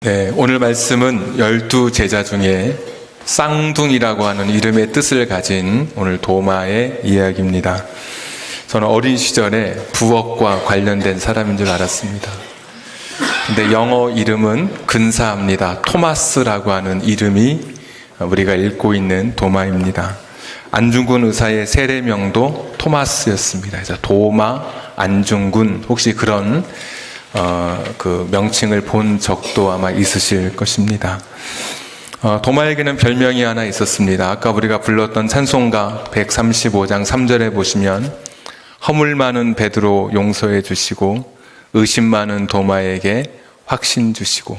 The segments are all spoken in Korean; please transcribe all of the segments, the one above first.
네, 오늘 말씀은 12제자 중에 쌍둥이라고 하는 이름의 뜻을 가진 오늘 도마의 이야기입니다. 저는 어린 시절에 부엌과 관련된 사람인 줄 알았습니다. 근데 영어 이름은 근사합니다. 토마스라고 하는 이름이 우리가 읽고 있는 도마입니다. 안중근 의사의 세례명도 토마스였습니다. 그래서 도마, 안중근, 혹시 그런 그 명칭을 본 적도 아마 있으실 것입니다. 도마에게는 별명이 하나 있었습니다. 아까 우리가 불렀던 찬송가 135장 3절에 보시면 허물 많은 베드로 용서해 주시고 의심 많은 도마에게 확신 주시고,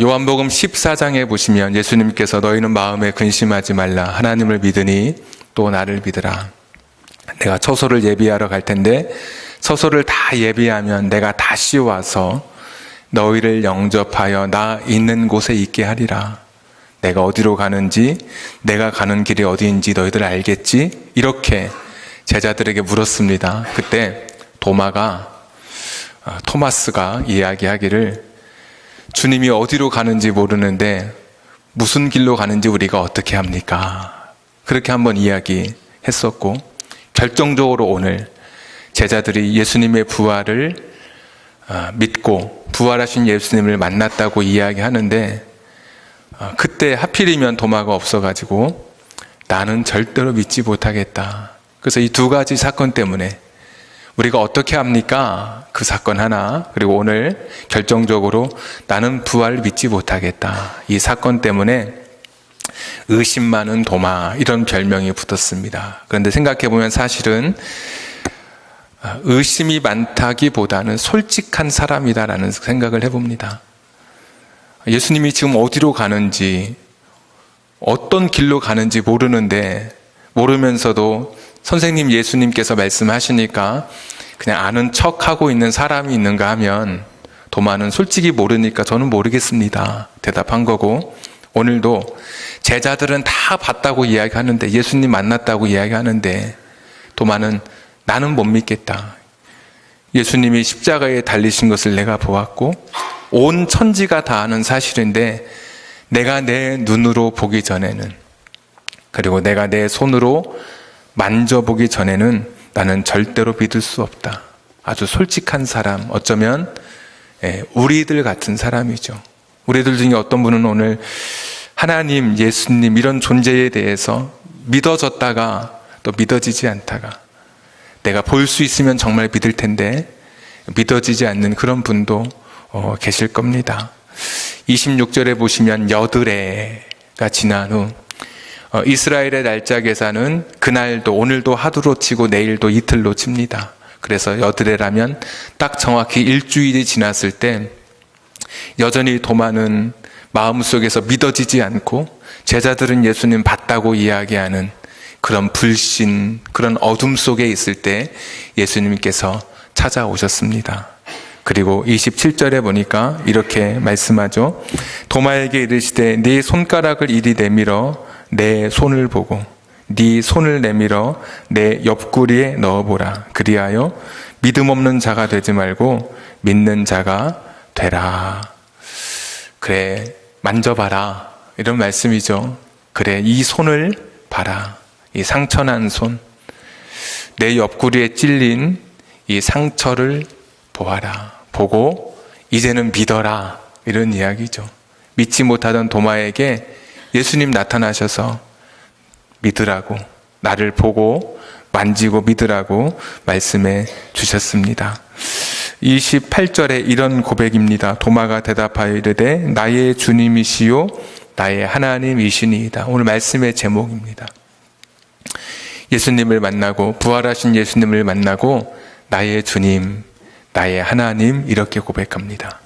요한복음 14장에 보시면 예수님께서 너희는 마음에 근심하지 말라, 하나님을 믿으니 또 나를 믿으라. 내가 처소를 예비하러 갈 텐데 처소를 다 예비하면 내가 다시 와서 너희를 영접하여 나 있는 곳에 있게 하리라. 내가 어디로 가는지, 내가 가는 길이 어디인지 너희들 알겠지? 이렇게 제자들에게 물었습니다. 그때 토마스가 이야기하기를, 주님이 어디로 가는지 모르는데 무슨 길로 가는지 우리가 어떻게 합니까? 그렇게 한번 이야기했었고, 결정적으로 오늘 제자들이 예수님의 부활을 믿고 부활하신 예수님을 만났다고 이야기하는데, 그때 하필이면 도마가 없어가지고 나는 절대로 믿지 못하겠다. 그래서 이 두 가지 사건 때문에 우리가 어떻게 합니까? 그 사건 하나, 그리고 오늘 결정적으로 나는 부활을 믿지 못하겠다. 이 사건 때문에 의심 많은 도마, 이런 별명이 붙었습니다. 그런데 생각해보면 사실은 의심이 많다기보다는 솔직한 사람이다라는 생각을 해봅니다. 예수님이 지금 어디로 가는지, 어떤 길로 가는지 모르면서도 선생님 예수님께서 말씀하시니까 그냥 아는 척하고 있는 사람이 있는가 하면, 도마는 솔직히 모르니까 저는 모르겠습니다 대답한 거고, 오늘도 제자들은 다 봤다고 이야기하는데, 예수님 만났다고 이야기하는데, 도마는 나는 못 믿겠다. 예수님이 십자가에 달리신 것을 내가 보았고 온 천지가 다 아는 사실인데, 내가 내 눈으로 보기 전에는, 그리고 내가 내 손으로 만져보기 전에는 나는 절대로 믿을 수 없다. 아주 솔직한 사람, 어쩌면 우리들 같은 사람이죠. 우리들 중에 어떤 분은 오늘 하나님, 예수님 이런 존재에 대해서 믿어졌다가 또 믿어지지 않다가, 내가 볼 수 있으면 정말 믿을 텐데 믿어지지 않는 그런 분도 계실 겁니다. 26절에 보시면 여드레가 지난 후, 이스라엘의 날짜 계산은 그날도, 오늘도 하루로 치고 내일도 이틀로 칩니다. 그래서 여드레라면 딱 정확히 일주일이 지났을 때 여전히 도마는 마음속에서 믿어지지 않고, 제자들은 예수님 봤다고 이야기하는 그런 불신, 그런 어둠 속에 있을 때 예수님께서 찾아오셨습니다. 그리고 27절에 보니까 이렇게 말씀하죠. 도마에게 이르시되 네 손가락을 이리 내밀어 내 손을 보고 네 손을 내밀어 내 옆구리에 넣어보라. 그리하여 믿음 없는 자가 되지 말고 믿는 자가 되라. 그래, 만져봐라, 이런 말씀이죠. 그래, 이 손을 봐라. 이 상처난 손, 내 옆구리에 찔린 이 상처를 보아라. 보고 이제는 믿어라, 이런 이야기죠. 믿지 못하던 도마에게 예수님 나타나셔서 믿으라고, 나를 보고 만지고 믿으라고 말씀해 주셨습니다. 28절에 이런 고백입니다. 도마가 대답하여 이르되 나의 주님이시요 나의 하나님이시니이다. 오늘 말씀의 제목입니다. 예수님을 만나고, 부활하신 예수님을 만나고 나의 주님, 나의 하나님, 이렇게 고백합니다.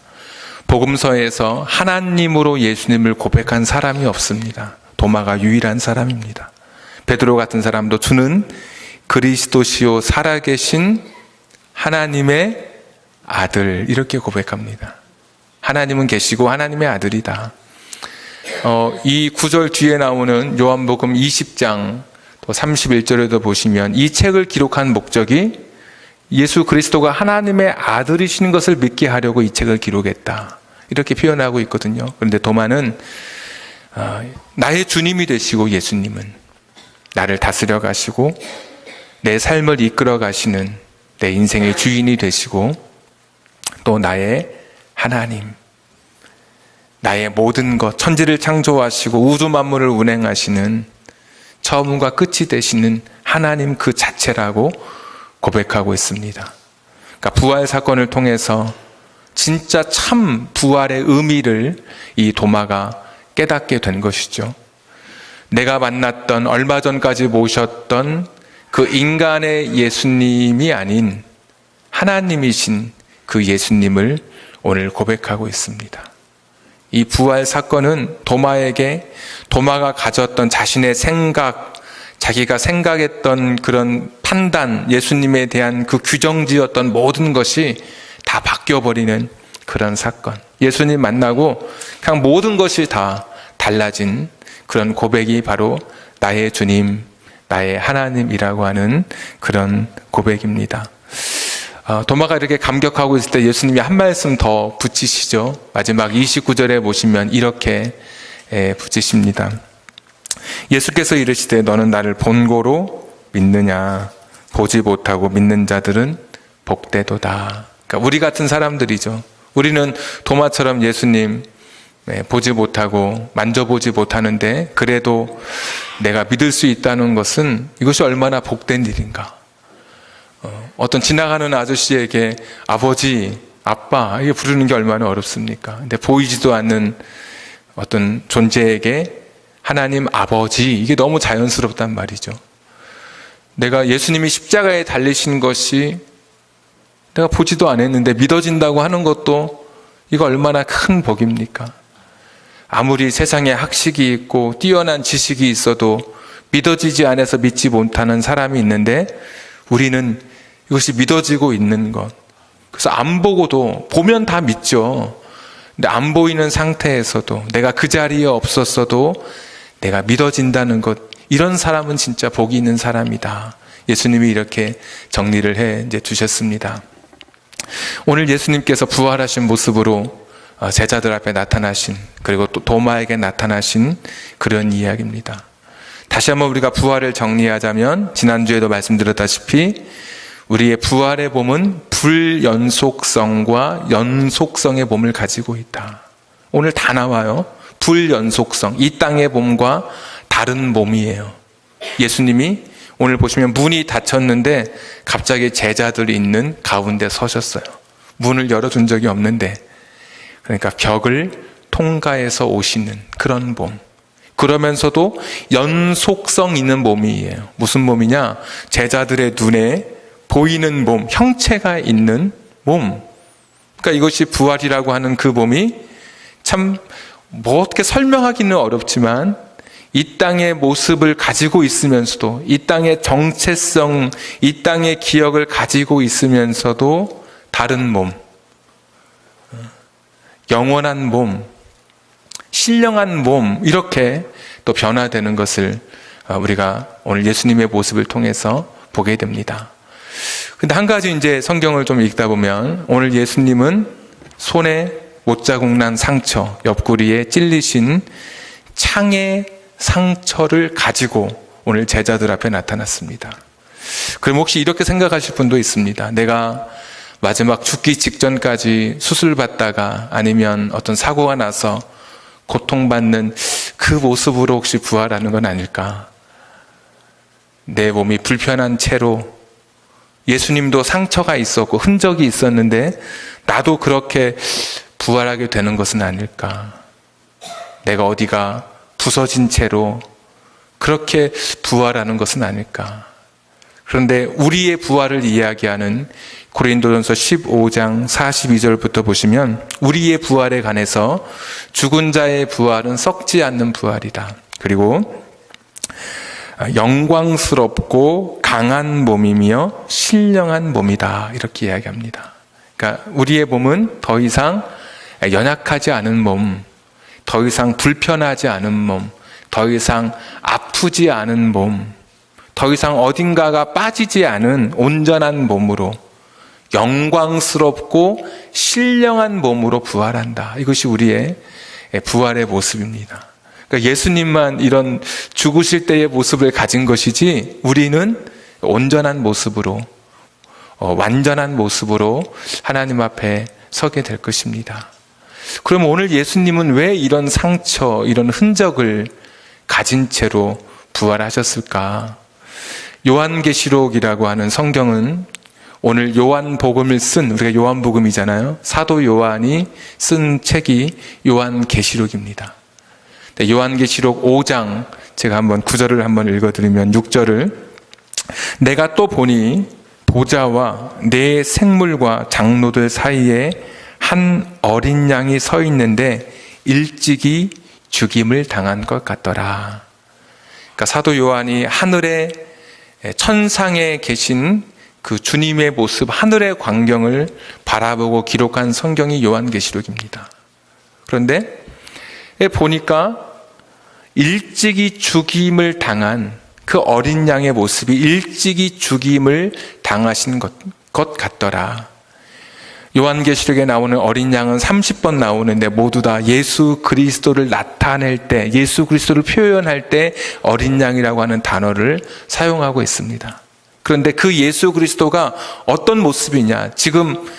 복음서에서 하나님으로 예수님을 고백한 사람이 없습니다. 도마가 유일한 사람입니다. 베드로 같은 사람도 주는 그리스도시요 살아계신 하나님의 아들, 이렇게 고백합니다. 하나님은 계시고 하나님의 아들이다. 이 구절 뒤에 나오는 요한복음 20장 31절에도 보시면 이 책을 기록한 목적이 예수 그리스도가 하나님의 아들이신 것을 믿게 하려고 이 책을 기록했다. 이렇게 표현하고 있거든요. 그런데 도마는 나의 주님이 되시고 예수님은 나를 다스려 가시고 내 삶을 이끌어 가시는 내 인생의 주인이 되시고 또 나의 하나님, 나의 모든 것, 천지를 창조하시고 우주 만물을 운행하시는 처음과 끝이 되시는 하나님 그 자체라고 고백하고 있습니다. 그러니까 부활 사건을 통해서 진짜 참 부활의 의미를 이 도마가 깨닫게 된 것이죠. 내가 만났던 얼마 전까지 모셨던 그 인간의 예수님이 아닌 하나님이신 그 예수님을 오늘 고백하고 있습니다. 이 부활 사건은 도마가 가졌던 자신의 생각, 자기가 생각했던 그런 판단, 예수님에 대한 그 규정지었던 모든 것이 다 바뀌어버리는 그런 사건. 예수님 만나고 그냥 모든 것이 다 달라진 그런 고백이 바로 나의 주님, 나의 하나님이라고 하는 그런 고백입니다. 도마가 이렇게 감격하고 있을 때 예수님이 한 말씀 더 붙이시죠. 마지막 29절에 보시면 이렇게 붙이십니다. 예수께서 이르시되 너는 나를 본고로 믿느냐? 보지 못하고 믿는 자들은 복되도다. 그러니까 우리 같은 사람들이죠. 우리는 도마처럼 예수님 보지 못하고 만져보지 못하는데 그래도 내가 믿을 수 있다는 것은 이것이 얼마나 복된 일인가. 어떤 지나가는 아저씨에게 아버지, 아빠 이게 부르는 게 얼마나 어렵습니까? 근데 보이지도 않는 어떤 존재에게 하나님 아버지, 이게 너무 자연스럽단 말이죠. 내가 예수님이 십자가에 달리신 것이 내가 보지도 않았는데 믿어진다고 하는 것도 이거 얼마나 큰 복입니까? 아무리 세상에 학식이 있고 뛰어난 지식이 있어도 믿어지지 않아서 믿지 못하는 사람이 있는데 우리는 이것이 믿어지고 있는 것. 그래서 안 보고도 보면 다 믿죠. 근데 안 보이는 상태에서도 내가 그 자리에 없었어도 내가 믿어진다는 것. 이런 사람은 진짜 복이 있는 사람이다. 예수님이 이렇게 정리를 해 이제 주셨습니다. 오늘 예수님께서 부활하신 모습으로 제자들 앞에 나타나신, 그리고 또 도마에게 나타나신 그런 이야기입니다. 다시 한번 우리가 부활을 정리하자면 지난주에도 말씀드렸다시피 우리의 부활의 봄은 불연속성과 연속성의 봄을 가지고 있다. 오늘 다 나와요. 불연속성, 이 땅의 봄과 다른 봄이에요. 예수님이 오늘 보시면 문이 닫혔는데 갑자기 제자들이 있는 가운데 서셨어요. 문을 열어준 적이 없는데, 그러니까 벽을 통과해서 오시는 그런 봄. 그러면서도 연속성 있는 봄이에요. 무슨 봄이냐? 제자들의 눈에 보이는 봄, 형체가 있는 봄. 그러니까 이것이 부활이라고 하는 그 봄이 참 뭐 어떻게 설명하기는 어렵지만 이 땅의 모습을 가지고 있으면서도, 이 땅의 정체성, 이 땅의 기억을 가지고 있으면서도 다른 봄, 영원한 봄, 신령한 봄, 이렇게 또 변화되는 것을 우리가 오늘 예수님의 모습을 통해서 보게 됩니다. 근데 한 가지 이제 성경을 좀 읽다 보면 오늘 예수님은 손에 못자국 난 상처, 옆구리에 찔리신 창의 상처를 가지고 오늘 제자들 앞에 나타났습니다. 그럼 혹시 이렇게 생각하실 분도 있습니다. 내가 마지막 죽기 직전까지 수술받다가 아니면 어떤 사고가 나서 고통받는 그 모습으로 혹시 부활하는 건 아닐까? 내 몸이 불편한 채로 예수님도 상처가 있었고 흔적이 있었는데 나도 그렇게 부활하게 되는 것은 아닐까? 내가 어디가 부서진 채로 그렇게 부활하는 것은 아닐까? 그런데 우리의 부활을 이야기하는 고린도전서 15장 42절부터 보시면 우리의 부활에 관해서 죽은 자의 부활은 썩지 않는 부활이다. 그리고 영광스럽고 강한 몸이며 신령한 몸이다. 이렇게 이야기합니다. 그러니까 우리의 몸은 더 이상 연약하지 않은 몸, 더 이상 불편하지 않은 몸, 더 이상 아프지 않은 몸, 더 이상 어딘가가 빠지지 않은 온전한 몸으로 영광스럽고 신령한 몸으로 부활한다. 이것이 우리의 부활의 모습입니다. 그러니까 예수님만 이런 죽으실 때의 모습을 가진 것이지 우리는 온전한 모습으로 완전한 모습으로 하나님 앞에 서게 될 것입니다. 그럼 오늘 예수님은 왜 이런 상처, 이런 흔적을 가진 채로 부활하셨을까? 요한계시록이라고 하는 성경은 오늘 요한복음을 쓴, 우리가 요한복음이잖아요. 사도 요한이 쓴 책이 요한계시록입니다. 요한계시록 5장, 제가 한번 9절을 한번 읽어드리면 6절을 내가 또 보니 보좌와 네 생물과 장로들 사이에 한 어린 양이 서 있는데 일찍이 죽임을 당한 것 같더라. 그러니까 사도 요한이 하늘의 천상에 계신 그 주님의 모습, 하늘의 광경을 바라보고 기록한 성경이 요한계시록입니다. 그런데 보니까 일찍이 죽임을 당한 그 어린 양의 모습이 일찍이 죽임을 당하신 것 같더라. 요한계시록에 나오는 어린 양은 30번 나오는데 모두 다 예수 그리스도를 나타낼 때, 예수 그리스도를 표현할 때 어린 양이라고 하는 단어를 사용하고 있습니다. 그런데 그 예수 그리스도가 어떤 모습이냐? 지금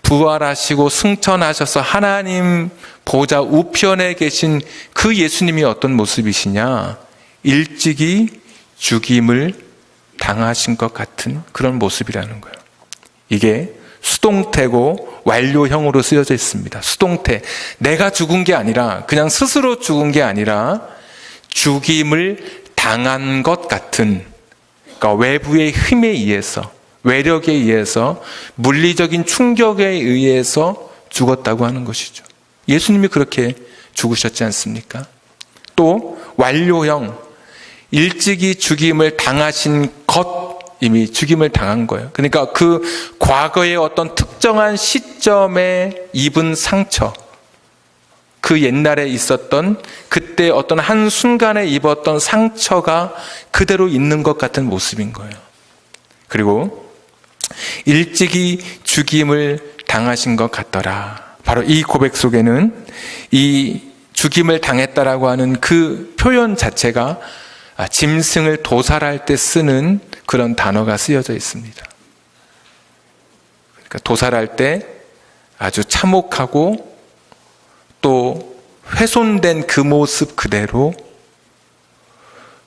부활하시고 승천하셔서 하나님 보좌 우편에 계신 그 예수님이 어떤 모습이시냐? 일찍이 죽임을 당하신 것 같은 그런 모습이라는 거예요. 이게 수동태고 완료형으로 쓰여져 있습니다. 수동태. 내가 죽은 게 아니라, 그냥 스스로 죽은 게 아니라 죽임을 당한 것 같은, 그러니까 외부의 힘에 의해서, 외력에 의해서, 물리적인 충격에 의해서 죽었다고 하는 것이죠. 예수님이 그렇게 죽으셨지 않습니까? 또 완료형, 일찍이 죽임을 당하신 것, 이미 죽임을 당한 거예요. 그러니까 그 과거의 어떤 특정한 시점에 입은 상처, 그 옛날에 있었던 그때 어떤 한순간에 입었던 상처가 그대로 있는 것 같은 모습인 거예요. 그리고 일찍이 죽임을 당하신 것 같더라. 바로 이 고백 속에는 이 죽임을 당했다라고 하는 그 표현 자체가 짐승을 도살할 때 쓰는 그런 단어가 쓰여져 있습니다. 그러니까 도살할 때 아주 참혹하고 또 훼손된 그 모습 그대로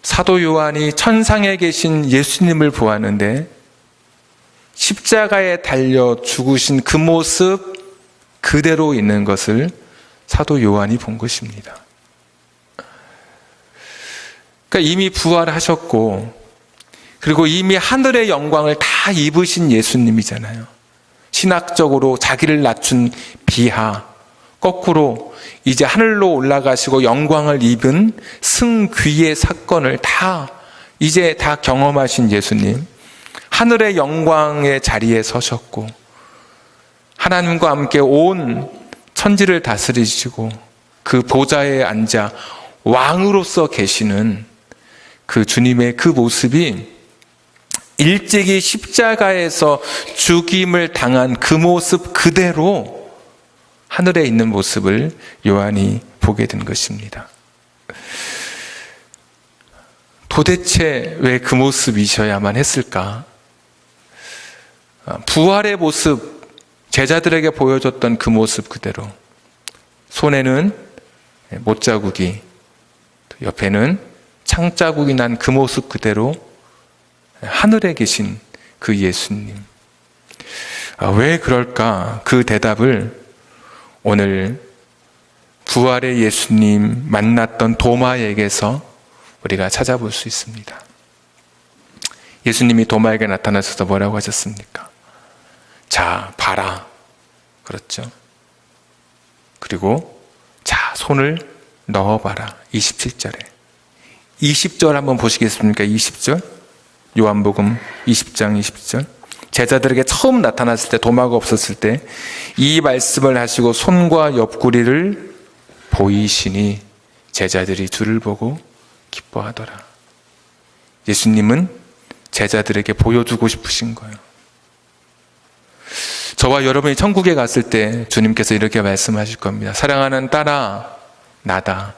사도 요한이 천상에 계신 예수님을 보았는데 십자가에 달려 죽으신 그 모습 그대로 있는 것을 사도 요한이 본 것입니다. 그러니까 이미 부활하셨고, 그리고 이미 하늘의 영광을 다 입으신 예수님이잖아요. 신학적으로 자기를 낮춘 비하, 거꾸로 이제 하늘로 올라가시고 영광을 입은 승귀의 사건을 이제 다 경험하신 예수님. 하늘의 영광의 자리에 서셨고, 하나님과 함께 온 천지를 다스리시고, 그 보좌에 앉아 왕으로서 계시는 그 주님의 그 모습이 일찍이 십자가에서 죽임을 당한 그 모습 그대로 하늘에 있는 모습을 요한이 보게 된 것입니다. 도대체 왜 그 모습이셔야만 했을까? 부활의 모습, 제자들에게 보여줬던 그 모습 그대로, 손에는 못자국이, 옆에는 창자국이 난 그 모습 그대로 하늘에 계신 그 예수님. 왜 그럴까? 그 대답을 오늘 부활의 예수님 만났던 도마에게서 우리가 찾아볼 수 있습니다. 예수님이 도마에게 나타나셔서 뭐라고 하셨습니까? 자, 봐라. 그렇죠? 그리고 자, 손을 넣어봐라. 27절에. 20절 한번 보시겠습니까? 20절. 요한복음 20장 20절. 제자들에게 처음 나타났을 때, 도마가 없었을 때 이 말씀을 하시고 손과 옆구리를 보이시니 제자들이 주를 보고 기뻐하더라. 예수님은 제자들에게 보여주고 싶으신 거예요. 저와 여러분이 천국에 갔을 때 주님께서 이렇게 말씀하실 겁니다. 사랑하는 딸아, 나다.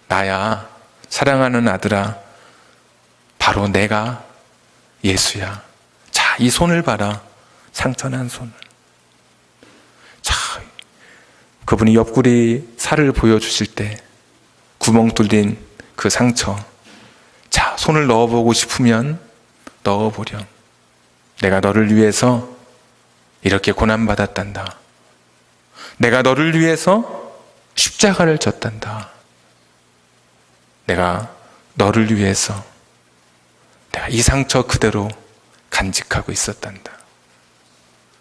나야. 사랑하는 아들아, 바로 내가 예수야. 자, 이 손을 봐라. 상처난 손을. 자, 그분이 옆구리 살을 보여주실 때 구멍 뚫린 그 상처. 자, 손을 넣어보고 싶으면 넣어보렴. 내가 너를 위해서 이렇게 고난받았단다. 내가 너를 위해서 십자가를 졌단다. 내가 너를 위해서 내가 이 상처 그대로 간직하고 있었단다.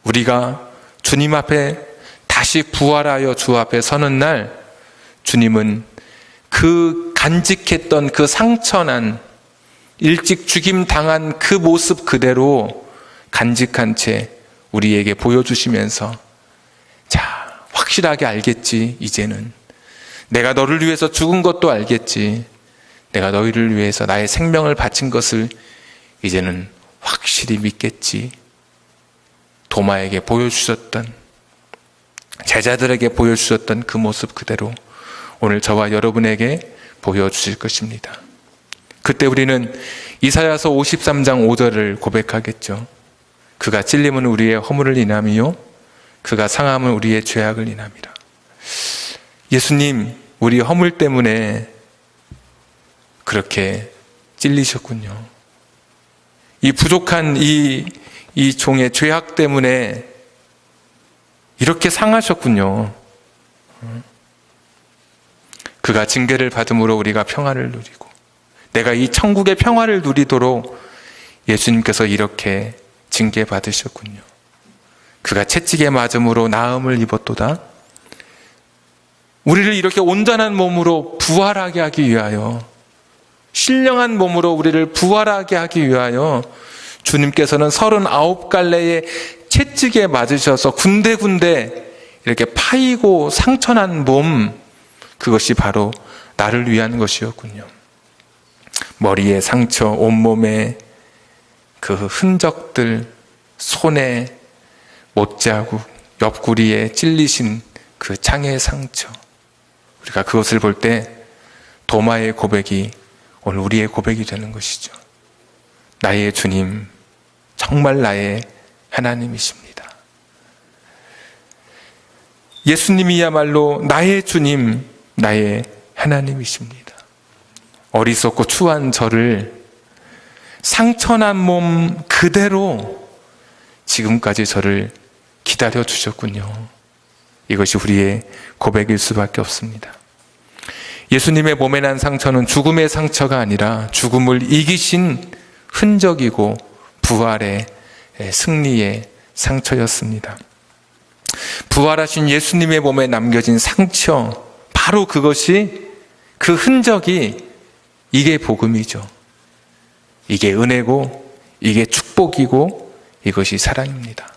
우리가 주님 앞에 다시 부활하여 주 앞에 서는 날, 주님은 그 간직했던 그 상처난, 일찍 죽임 당한 그 모습 그대로 간직한 채 우리에게 보여주시면서, 자, 확실하게 알겠지. 이제는 내가 너를 위해서 죽은 것도 알겠지. 내가 너희를 위해서 나의 생명을 바친 것을 이제는 확실히 믿겠지. 도마에게 보여주셨던, 제자들에게 보여주셨던 그 모습 그대로 오늘 저와 여러분에게 보여주실 것입니다. 그때 우리는 이사야서 53장 5절을 고백하겠죠. 그가 찔림은 우리의 허물을 인함이요 그가 상함은 우리의 죄악을 인함이라. 예수님, 우리 허물 때문에 그렇게 찔리셨군요. 이 부족한 이 종의 죄악 때문에 이렇게 상하셨군요. 그가 징계를 받음으로 우리가 평화를 누리고, 내가 이 천국의 평화를 누리도록 예수님께서 이렇게 징계받으셨군요. 그가 채찍에 맞음으로 나음을 입었도다. 우리를 이렇게 온전한 몸으로 부활하게 하기 위하여, 신령한 몸으로 우리를 부활하게 하기 위하여 주님께서는 39갈래의 채찍에 맞으셔서 군데군데 이렇게 파이고 상처난 몸, 그것이 바로 나를 위한 것이었군요. 머리에 상처, 온몸에 그 흔적들, 손에 못자국, 옆구리에 찔리신 그 창의 상처, 우리가 그것을 볼 때 도마의 고백이 오늘 우리의 고백이 되는 것이죠. 나의 주님, 정말 나의 하나님이십니다. 예수님이야말로 나의 주님, 나의 하나님이십니다. 어리석고 추한 저를 상처난 몸 그대로 지금까지 저를 기다려 주셨군요. 이것이 우리의 고백일 수밖에 없습니다. 예수님의 몸에 난 상처는 죽음의 상처가 아니라 죽음을 이기신 흔적이고 부활의 승리의 상처였습니다. 부활하신 예수님의 몸에 남겨진 상처, 바로 그것이, 그 흔적이, 이게 복음이죠. 이게 은혜고, 이게 축복이고, 이것이 사랑입니다.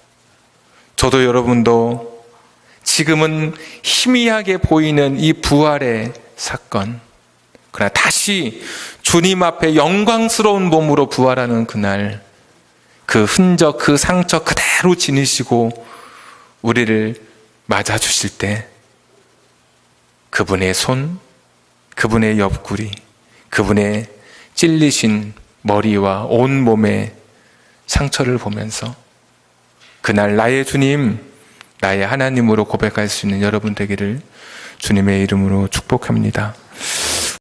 저도 여러분도 지금은 희미하게 보이는 이 부활의 사건, 그러나 다시 주님 앞에 영광스러운 몸으로 부활하는 그날, 그 흔적, 그 상처 그대로 지니시고 우리를 맞아주실 때 그분의 손, 그분의 옆구리, 그분의 찔리신 머리와 온 몸의 상처를 보면서 그날 나의 주님, 나의 하나님으로 고백할 수 있는 여러분 되기를 주님의 이름으로 축복합니다.